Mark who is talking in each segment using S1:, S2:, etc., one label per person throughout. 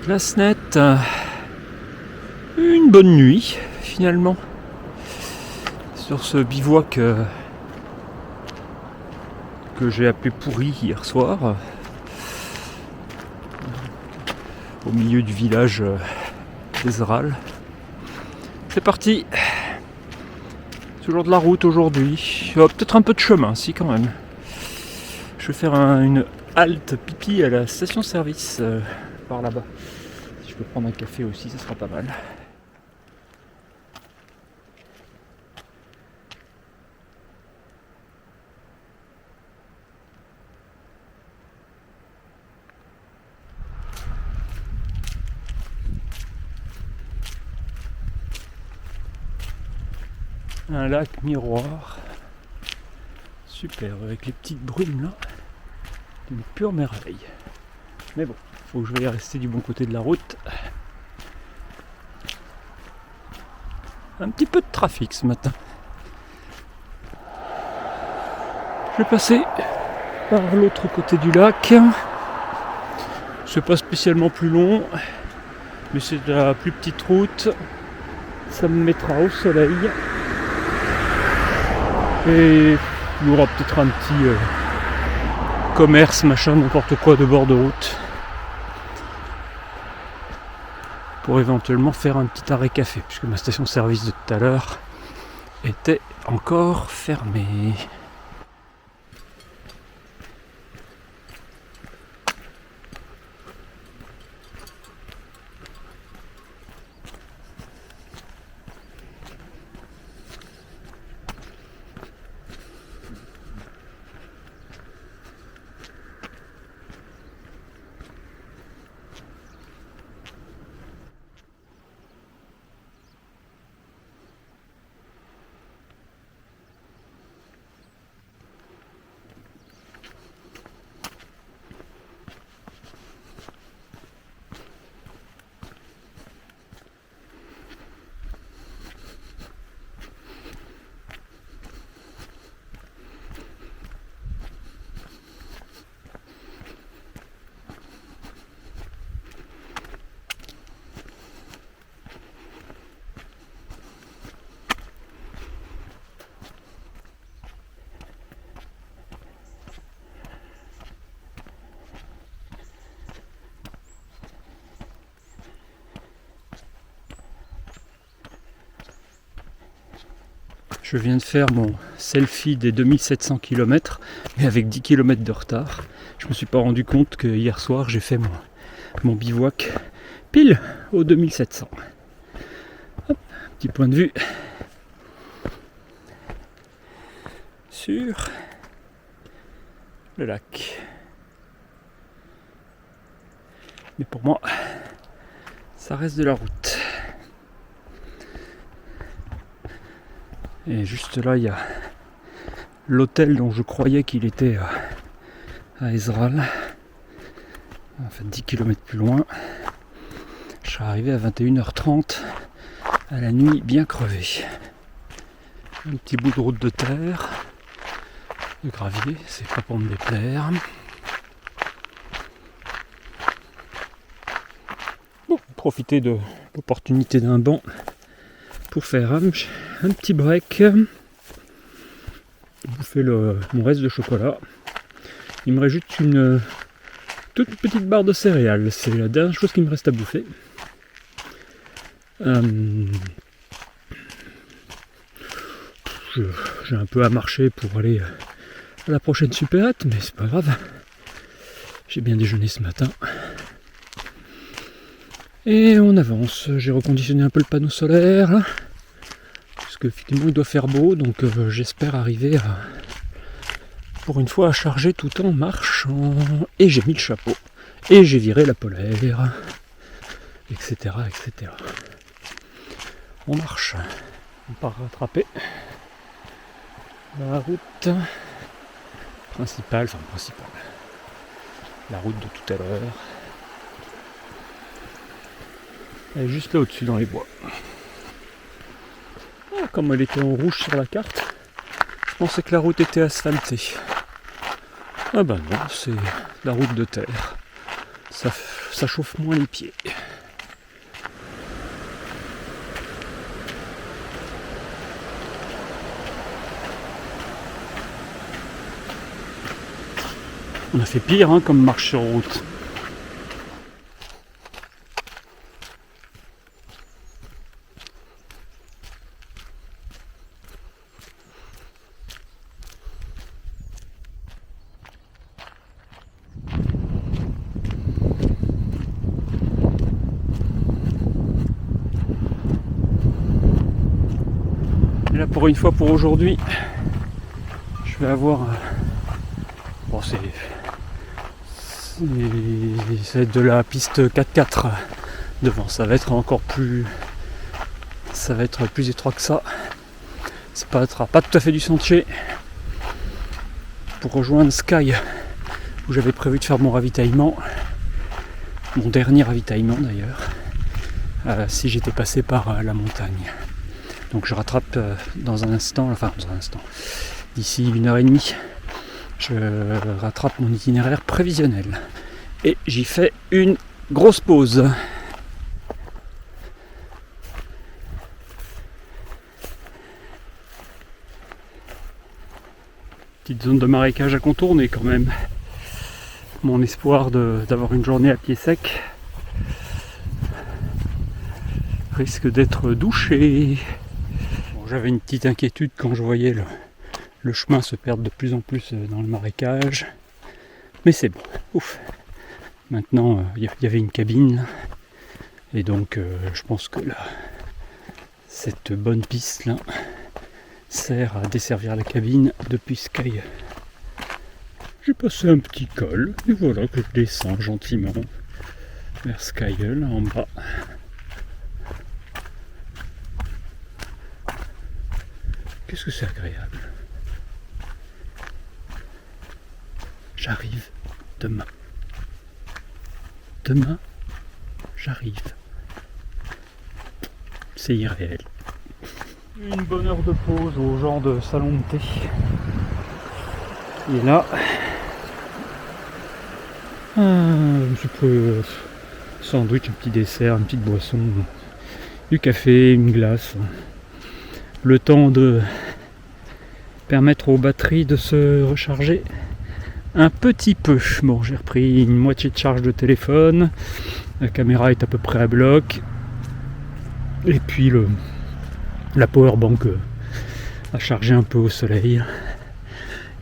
S1: Place nette, une bonne nuit finalement sur ce bivouac que j'ai appelé pourri hier soir au milieu du village d'Ezral. C'est parti, toujours de la route aujourd'hui, peut-être un peu de chemin si quand même. Je vais faire une halte pipi à la station-service par là-bas. Si je peux prendre un café aussi, ça sera pas mal. Un lac miroir, super, avec les petites brumes là, une pure merveille. Mais bon, faut que je vais rester du bon côté de la route. Un petit peu de trafic ce matin. Je vais passer par l'autre côté du lac. C'est pas spécialement plus long, mais c'est de la plus petite route. Ça me mettra au soleil. Et il y aura peut-être un petit commerce, machin, n'importe quoi de bord de route. Pour éventuellement faire un petit arrêt café, puisque ma station-service de tout à l'heure était encore fermée. Je viens de faire mon selfie des 2700 km, mais avec 10 km de retard. Je me suis pas rendu compte que hier soir j'ai fait mon bivouac pile aux 2700. Hop, petit point de vue sur le lac. Mais pour moi, ça reste de la route. Et juste là, il y a l'hôtel dont je croyais qu'il était à Ezral. En fait, 10 km plus loin. Je serais arrivé à 21h30 à la nuit bien crevé. Un petit bout de route de terre, de gravier, c'est pas pour me déplaire. Bon, profiter de l'opportunité d'un banc pour faire un petit break, bouffer mon reste de chocolat. Il me reste juste une toute petite barre de céréales, c'est la dernière chose qui me reste à bouffer. J'ai un peu à marcher pour aller à la prochaine supérette, mais c'est pas grave. J'ai bien déjeuné ce matin. Et on avance, j'ai reconditionné un peu le panneau solaire, parce qu'effectivement il doit faire beau, donc j'espère arriver pour une fois à charger tout en marchant. Et j'ai mis le chapeau, et j'ai viré la polaire, etc. etc. On marche, on part rattraper la route principale, la route de tout à l'heure. Elle est juste là au-dessus dans les bois. Ah, comme elle était en rouge sur la carte, je pensais que la route était asphaltée. Ah ben non, c'est la route de terre. ça chauffe moins les pieds. On a fait pire comme marche sur route. Et là pour une fois pour aujourd'hui, je vais avoir... Bon ça va être de la piste 4x4 devant, ça va être encore plus... Ça va être plus étroit que ça. C'est pas tout à fait du sentier. Pour rejoindre Sky, où j'avais prévu de faire mon ravitaillement, mon dernier ravitaillement d'ailleurs, si j'étais passé par la montagne. Donc je rattrape dans un instant, d'ici 1h30, je rattrape mon itinéraire prévisionnel. Et j'y fais une grosse pause. Petite zone de marécage à contourner quand même. Mon espoir d'avoir une journée à pied sec risque d'être douché. Bon, j'avais une petite inquiétude quand je voyais le chemin se perdre de plus en plus dans le marécage. Mais c'est bon. Ouf. Maintenant, il y avait une cabine. Là. Et donc, je pense que là, cette bonne piste là sert à desservir la cabine depuis Sky. J'ai passé un petit col, et voilà que je descends gentiment vers Sky là en bas. Qu'est-ce que c'est agréable. J'arrive demain. Demain, j'arrive. C'est irréel. Une bonne heure de pause au genre de salon de thé. Et là, je me suis pris un sandwich, un petit dessert, une petite boisson, du café, une glace. Le temps de permettre aux batteries de se recharger un petit peu. Bon, j'ai repris une moitié de charge de téléphone, la caméra est à peu près à bloc, et puis la powerbank a chargé un peu au soleil.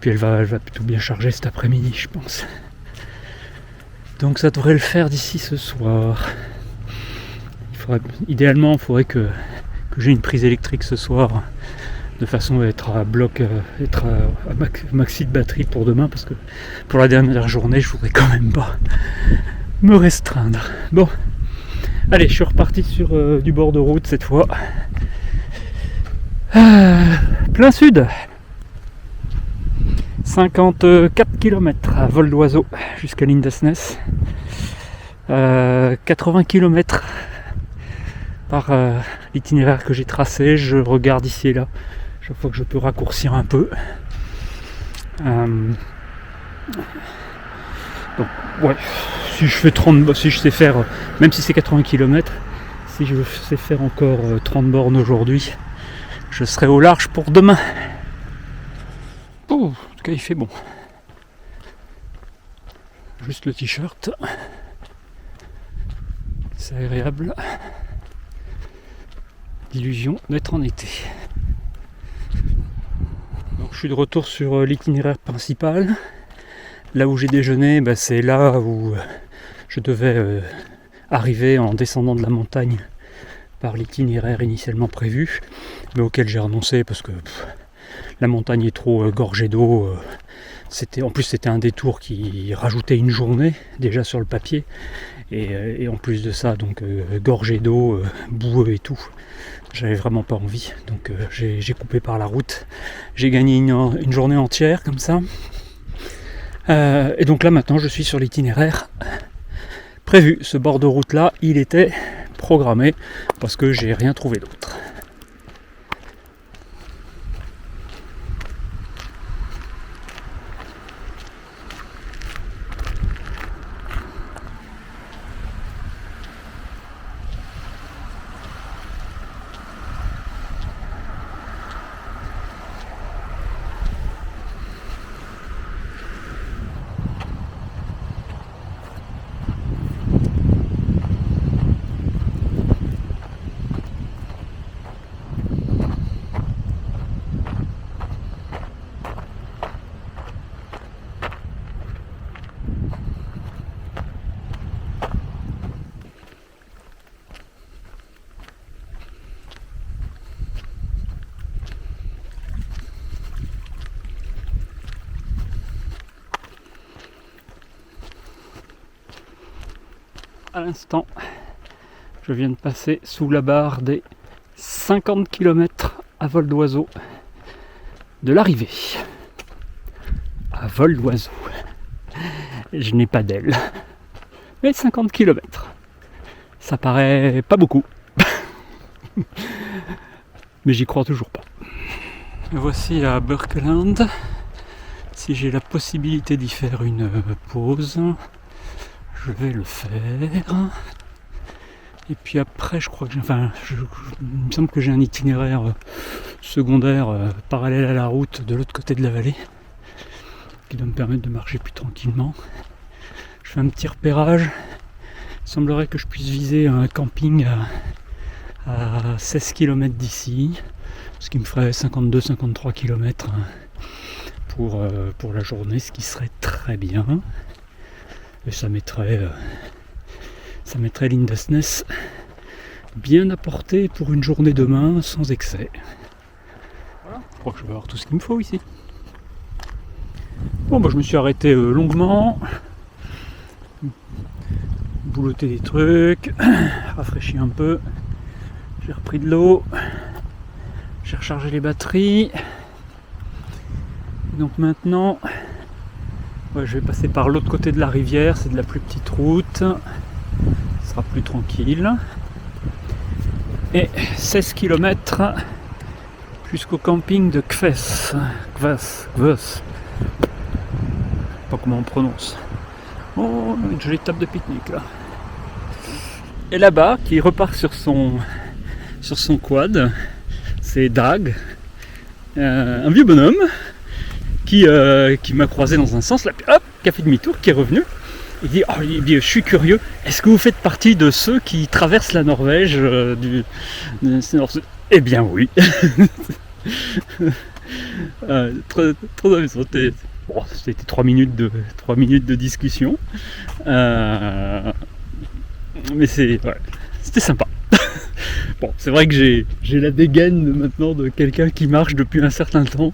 S1: Puis elle va plutôt bien charger cet après-midi, je pense. Donc ça devrait le faire d'ici ce soir. Idéalement, il faudrait que j'ai une prise électrique ce soir, de façon à être à bloc, être à maxi de batterie pour demain, parce que pour la dernière journée, je voudrais quand même pas me restreindre. Bon, allez, je suis reparti sur du bord de route cette fois. Plein sud. 54 km à vol d'oiseau jusqu'à Lindesnes. 80 km par l'itinéraire que j'ai tracé. Je regarde ici et là chaque fois que je peux raccourcir un peu. Donc ouais, si je sais faire, même si c'est 80 km, si je sais faire encore 30 bornes aujourd'hui, je serai au large pour demain. Oh, en tout cas il fait bon. Juste le t-shirt. C'est agréable. L'illusion d'être en été. Donc je suis de retour sur l'itinéraire principal. Là où j'ai déjeuné, c'est là où je devais arriver en descendant de la montagne par l'itinéraire initialement prévu, mais auquel j'ai renoncé parce que la montagne est trop gorgée d'eau. En plus c'était un détour qui rajoutait une journée déjà sur le papier, et en plus de ça, donc gorgée d'eau, boueux et tout. J'avais vraiment pas envie, donc j'ai coupé par la route. J'ai gagné une journée entière comme ça. Et donc là maintenant je suis sur l'itinéraire prévu. Ce bord de route là, il était programmé parce que j'ai rien trouvé d'autre. à l'instant, je viens de passer sous la barre des 50 km à vol d'oiseau de l'arrivée. À vol d'oiseau. Je n'ai pas d'aile. Mais 50 km. Ça paraît pas beaucoup. Mais j'y crois toujours pas. Voici à Birkeland. Si j'ai la possibilité d'y faire une pause, je vais le faire. Et puis après, je crois que il me semble que j'ai un itinéraire secondaire parallèle à la route de l'autre côté de la vallée qui doit me permettre de marcher plus tranquillement. Je fais un petit repérage. Il semblerait que je puisse viser un camping à 16 km d'ici, ce qui me ferait 52-53 km pour la journée, ce qui serait très bien. Et ça mettrait Lindesnes bien à portée pour une journée demain sans excès. Voilà, je crois que je vais avoir tout ce qu'il me faut ici. Bon, je me suis arrêté longuement, boulotter des trucs, rafraîchi un peu, j'ai repris de l'eau, j'ai rechargé les batteries. Donc maintenant, je vais passer par l'autre côté de la rivière, c'est de la plus petite route, ce sera plus tranquille. Et 16 km jusqu'au camping de Kvess. Pas comment on prononce. Oh, une jolie table de pique-nique là. Et là-bas, qui repart sur son quad, c'est Dag, un vieux bonhomme qui m'a croisé dans un sens, là, puis hop, qui a fait demi-tour, qui est revenu. Il dit, je suis curieux, est-ce que vous faites partie de ceux qui traversent la Norvège Eh bien oui. Trop amusant. C'était 3 minutes de discussion. Mais c'était sympa. Bon, c'est vrai que j'ai la dégaine maintenant de quelqu'un qui marche depuis un certain temps.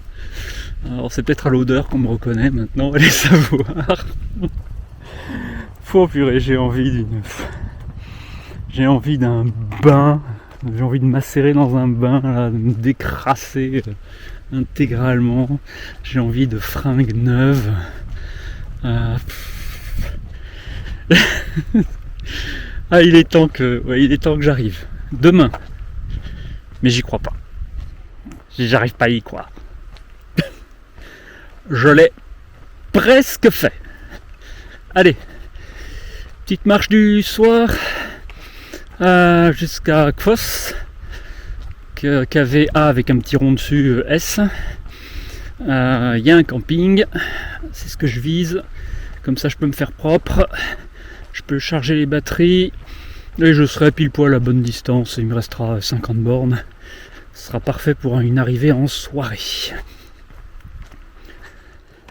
S1: Alors c'est peut-être à l'odeur qu'on me reconnaît maintenant, allez savoir. Faut purée, j'ai envie d'un bain, j'ai envie de m'asserrer dans un bain, là, de me décrasser intégralement, j'ai envie de fringues neuves. Il est temps que j'arrive. Demain. Mais j'y crois pas. J'arrive pas à y croire. Je l'ai presque fait. Allez, petite marche du soir jusqu'à Kvess, KVA avec un petit rond dessus S. Il y a un camping, c'est ce que je vise. Comme ça, je peux me faire propre. Je peux charger les batteries et je serai pile poil à bonne distance. Il me restera 50 bornes. Ce sera parfait pour une arrivée en soirée.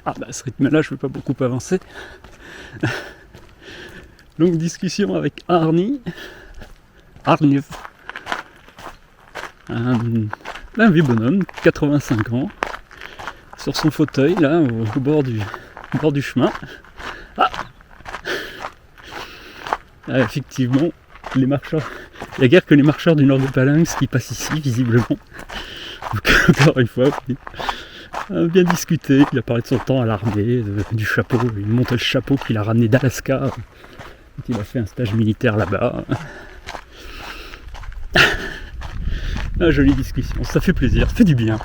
S1: À ce rythme-là, je ne vais pas beaucoup avancer. Longue discussion avec Arniv. Un vieux bonhomme, 85 ans, sur son fauteuil, là, au bord du chemin. Effectivement, les marcheurs. Il n'y a guère que les marcheurs du nord de Phalanx qui passent ici, visiblement. Donc, encore une fois, bien discuté. Il a parlé de son temps à l'armée, du chapeau. Il montait le chapeau qu'il a ramené d'Alaska. Il a fait un stage militaire là-bas. Jolie discussion, ça fait plaisir, ça fait du bien.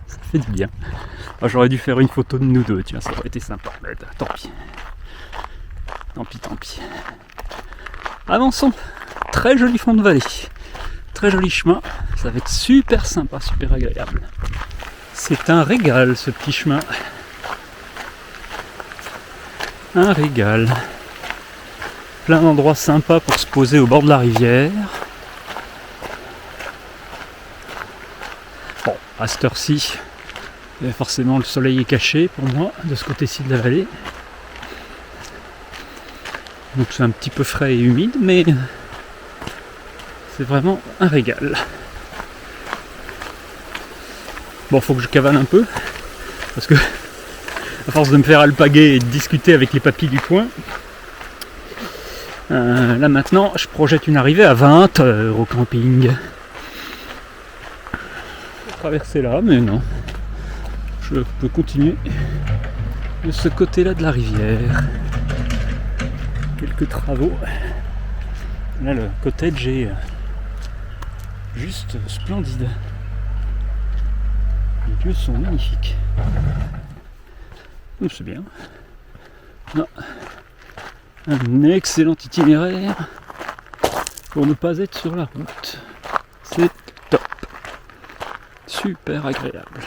S1: Ça fait du bien. J'aurais dû faire une photo de nous deux, tiens, ça aurait été sympa. Mais tant pis. Avançons. Très joli fond de vallée. Très joli chemin. Ça va être super sympa, super agréable. C'est un régal ce petit chemin. Un régal. Plein d'endroits sympas pour se poser au bord de la rivière. Bon, à cette heure-ci, forcément le soleil est caché pour moi, de ce côté-ci de la vallée. Donc c'est un petit peu frais et humide, mais c'est vraiment un régal. Bon, faut que je cavale un peu, parce que à force de me faire alpaguer et de discuter avec les papis du coin, Là maintenant, je projette une arrivée à 20 au camping. Je vais traverser là, mais non. Je peux continuer de ce côté-là de la rivière. Quelques travaux. Là, le cottage est juste splendide. Les lieux sont magnifiques. C'est bien. Là, un excellent itinéraire pour ne pas être sur la route. C'est top. Super agréable.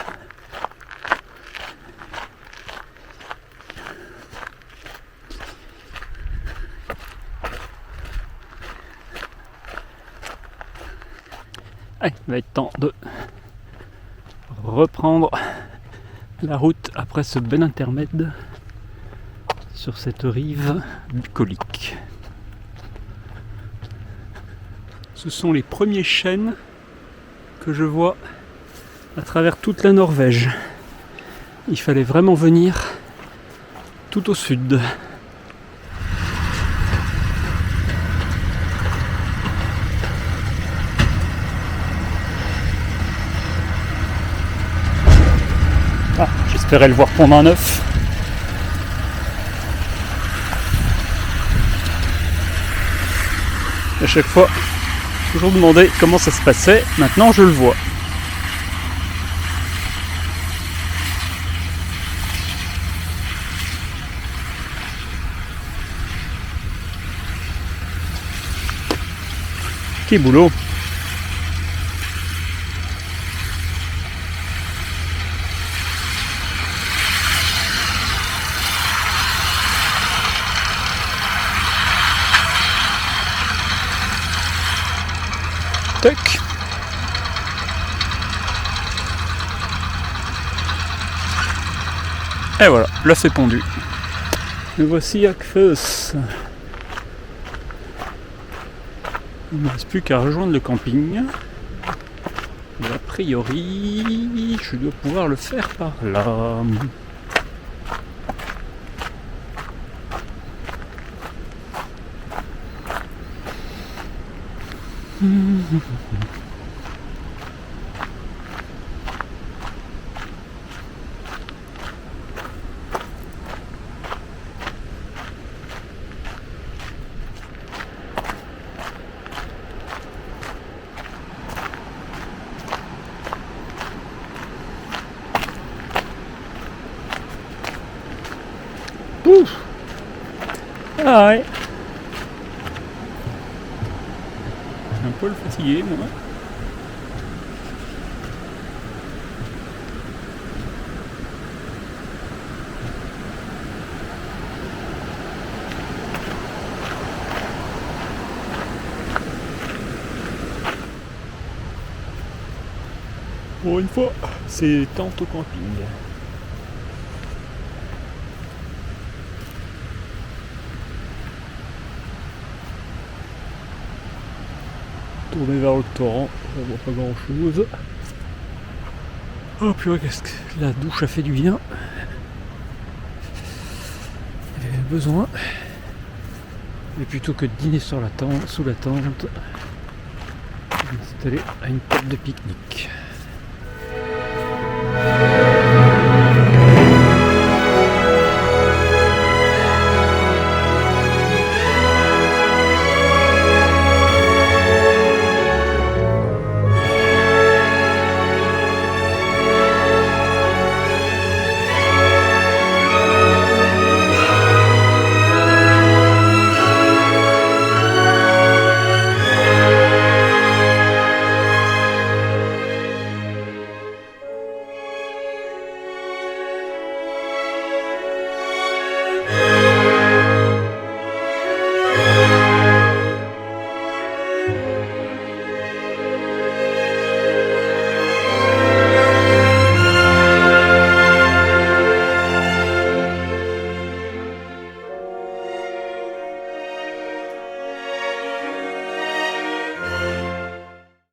S1: Allez, il va être temps de reprendre la route après ce bel intermède sur cette rive bucolique. Ce sont les premiers chênes que je vois à travers toute la Norvège. Il fallait vraiment venir tout au sud. Ah, j'espérais le voir pondre un œuf. À chaque fois, toujours demandé comment ça se passait. Maintenant, je le vois. Quel boulot! Tac. Et voilà, l'œuf est pondu. Me voici à Kfus. Il ne me reste plus qu'à rejoindre le camping. Et a priori, je dois pouvoir le faire par là. Ouf. Ah ouais. Un peu fatigué moi. Pour une fois, c'est tente au camping. Tourner vers le torrent, on voit pas grand chose. Oh purée, qu'est-ce que la douche a fait du bien. J'avais besoin. Et plutôt que de dîner sur la tente, sous la tente, je vais m'installer à une table de pique-nique.